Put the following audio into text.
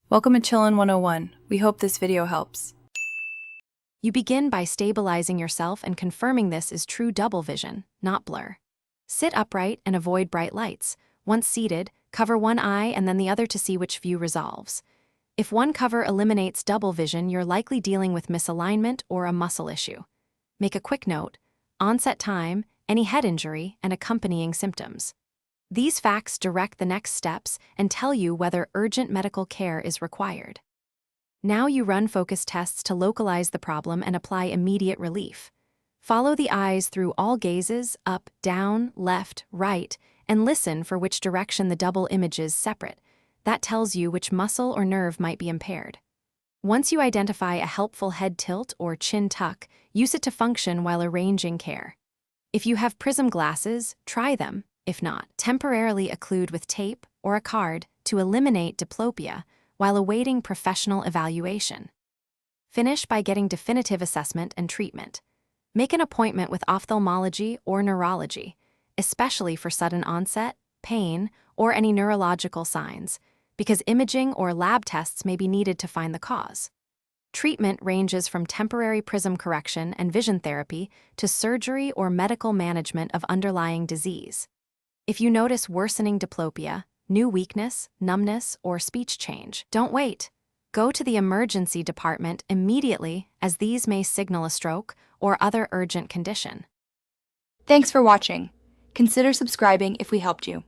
Welcome to Chillin' 101. We hope this video helps. You begin by stabilizing yourself and confirming this is true double vision, not blur. Sit upright and avoid bright lights. Once seated, cover one eye and then the other to see which view resolves. If one cover eliminates double vision, you're likely dealing with misalignment or a muscle issue. Make a quick note: onset time, any head injury, and accompanying symptoms. These facts direct the next steps and tell you whether urgent medical care is required. Now you run focus tests to localize the problem and apply immediate relief. Follow the eyes through all gazes, up, down, left, right, and listen for which direction the double images separate. That tells you which muscle or nerve might be impaired. Once you identify a helpful head tilt or chin tuck, use it to function while arranging care. If you have prism glasses, try them. If not, temporarily occlude with tape or a card to eliminate diplopia while awaiting professional evaluation. Finish by getting definitive assessment and treatment. Make an appointment with ophthalmology or neurology, especially for sudden onset, pain, or any neurological signs, because imaging or lab tests may be needed to find the cause. Treatment ranges from temporary prism correction and vision therapy to surgery or medical management of underlying disease. If you notice worsening diplopia, new weakness, numbness, or speech change, don't wait. Go to the emergency department immediately, as these may signal a stroke or other urgent condition. Thanks for watching. Consider subscribing if we helped you.